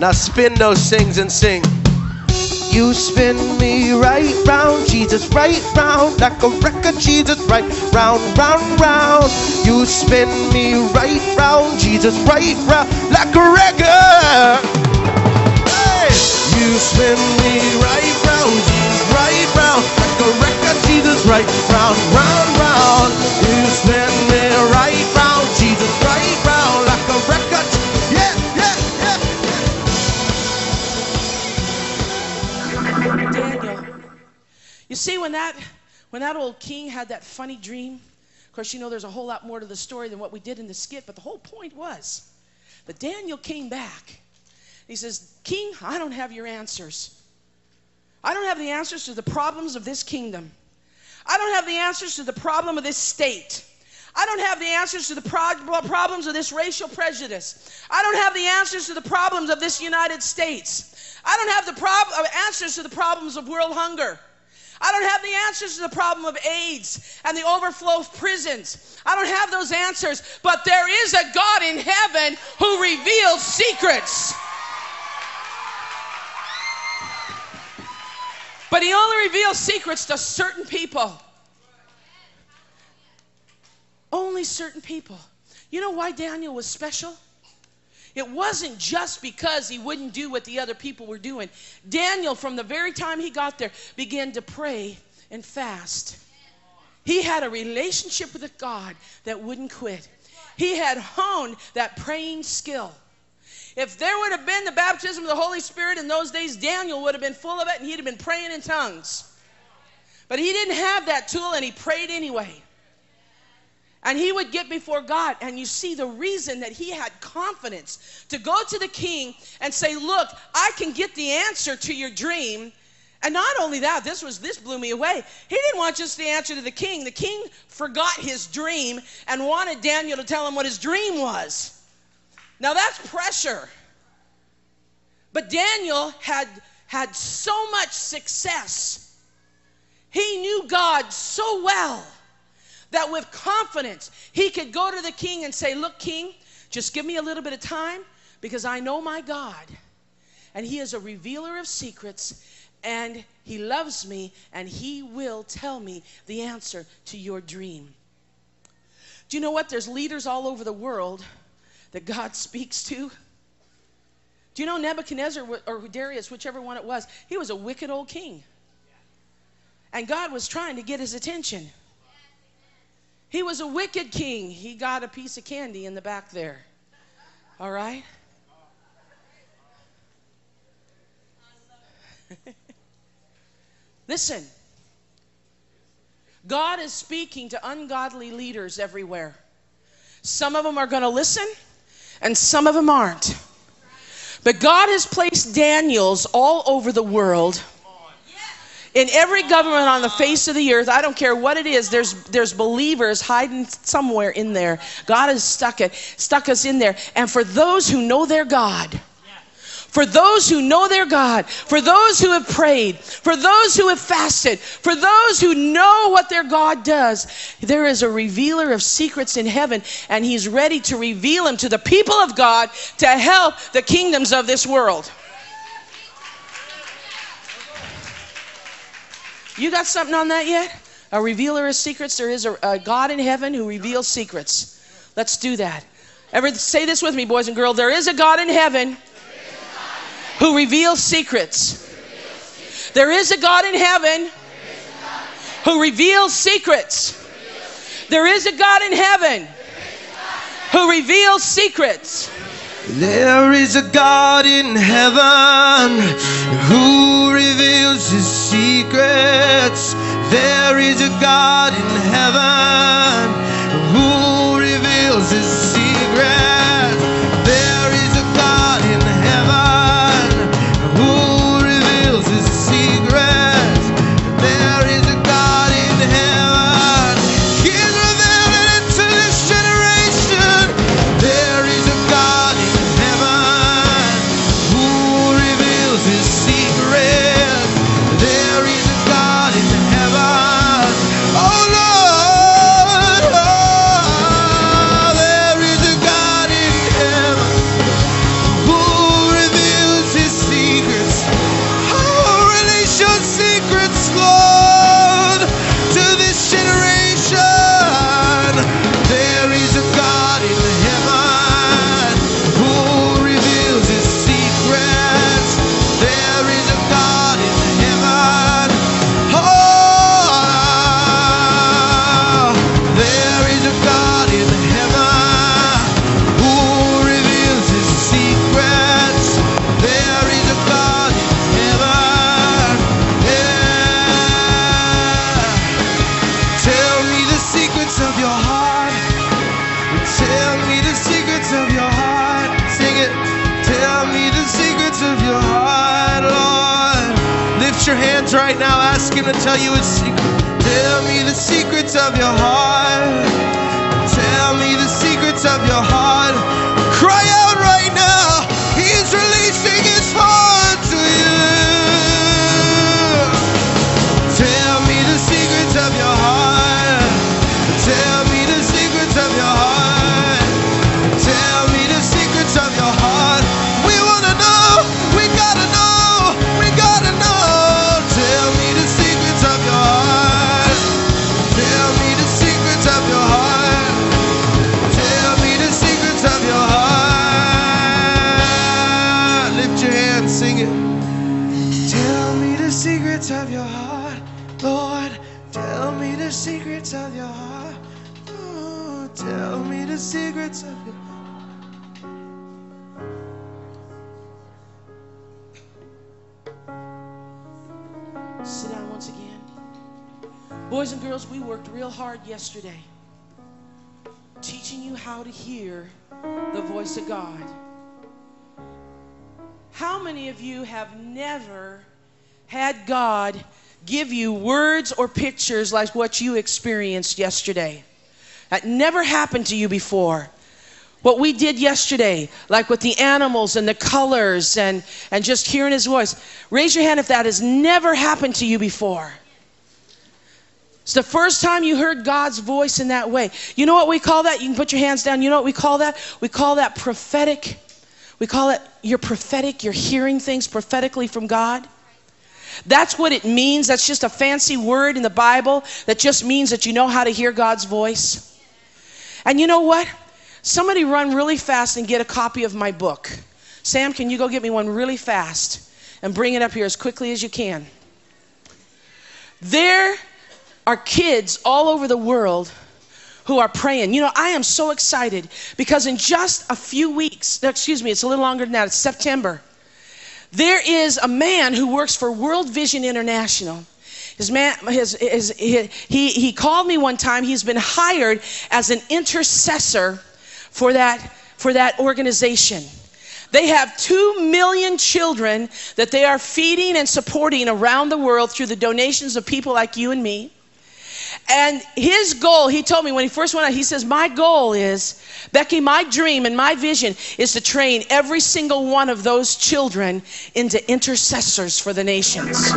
Now spin those things and sing. You spin me right round, Jesus, right round, like a record, Jesus, right round, round, round. You spin me right round, Jesus, right round, like a record. Hey! You spin me right round, Jesus, right round, like a record, Jesus, right round, round, round. You spin me right round, Jesus, right round, like a record. Yeah, yeah, yeah. Daniel. You see, when that old king had that funny dream, of course, you know there's a whole lot more to the story than what we did in the skit, but the whole point was that Daniel came back. He says, King, I don't have your answers. I don't have the answers to the problems of this kingdom. I don't have the answers to the problem of this state. I don't have the answers to the problems of this racial prejudice. I don't have the answers to the problems of this United States. I don't have the answers to the problems of world hunger. I don't have the answers to the problem of AIDS and the overflow of prisons. I don't have those answers, but there is a God in heaven who reveals secrets. But he only reveals secrets to certain people. Only certain people. You know why Daniel was special? It wasn't just because he wouldn't do what the other people were doing. Daniel, from the very time he got there, began to pray and fast. He had a relationship with a God that wouldn't quit. He had honed that praying skill. If there would have been the baptism of the Holy Spirit in those days, Daniel would have been full of it and he'd have been praying in tongues. But he didn't have that tool and he prayed anyway. And he would get before God. And you see the reason that he had confidence to go to the king and say, look, I can get the answer to your dream. And not only that, this blew me away. He didn't want just the answer to the king. The king forgot his dream and wanted Daniel to tell him what his dream was. Now that's pressure. But Daniel had so much success. He knew God so well that with confidence, he could go to the king and say, look, king, just give me a little bit of time because I know my God. And he is a revealer of secrets and he loves me and he will tell me the answer to your dream. Do you know what? There's leaders all over the world that God speaks to. Do you know Nebuchadnezzar or Darius, whichever one it was, he was a wicked old king. And God was trying to get his attention. He was a wicked king. He got a piece of candy in the back there. All right? Listen. God is speaking to ungodly leaders everywhere. Some of them are going to listen, and some of them aren't. But God has placed Daniels all over the world. In every government on the face of the earth, I don't care what it is, there's believers hiding somewhere in there. God has stuck us in there. And for those who know their God, for those who know their God, for those who have prayed, for those who have fasted, for those who know what their God does, there is a revealer of secrets in heaven, and he's ready to reveal them to the people of God to help the kingdoms of this world. You got something on that yet? A revealer of secrets? There is a God in heaven who reveals secrets. Let's do that. Say this with me, boys and girls. There is a God in heaven who reveals secrets. There is a God in heaven who reveals secrets. There is a God in heaven who reveals secrets. There is a God in heaven who reveals his secrets. There is a God in heaven who reveals his secrets. There is a God in heaven who reveals his secrets. There is a God in heaven. He's revealed it to this generation. There is a God in heaven who reveals his secrets. There is a God in heaven. Oh Lord. hands right now. Ask him to tell you his secret. Tell me the secrets of your heart. Tell me the secrets of your heart. Cry out right now. He's releasing his heart to you. Tell me the secrets of your heart. Tell me the secrets of your heart. Tell me the secrets of your heart. We want to know. We got to know. We got to know. Tell me the secrets of your heart. Tell me the secrets of your heart. Tell me the secrets of your heart. Lift your hands, sing it. Tell me the secrets of your heart, Lord. Tell me the secrets of your heart. Oh, tell me the secrets of your heart. Sit down once again. Boys and girls, we worked real hard yesterday teaching you how to hear the voice of God. How many of you have never had God give you words or pictures like what you experienced yesterday? That never happened to you before. What we did yesterday, like with the animals and the colors and just hearing his voice. Raise your hand if that has never happened to you before. It's the first time you heard God's voice in that way. You know what we call that? You can put your hands down. You know what we call that? We call that prophetic. We call it you're prophetic. You're hearing things prophetically from God. That's what it means. That's just a fancy word in the Bible that just means that you know how to hear God's voice. And you know what? Somebody run really fast and get a copy of my book. Sam, can you go get me one really fast and bring it up here as quickly as you can? There are kids all over the world who are praying. You know, I am so excited because in just a few weeks, excuse me, it's a little longer than that, it's September. There is a man who works for World Vision International. He called me one time. He's been hired as an intercessor for that organization. They have 2 million children that they are feeding and supporting around the world through the donations of people like you and me. And his goal, he told me when he first went out, he says, my goal is, Becky, my dream and my vision is to train every single one of those children into intercessors for the nations.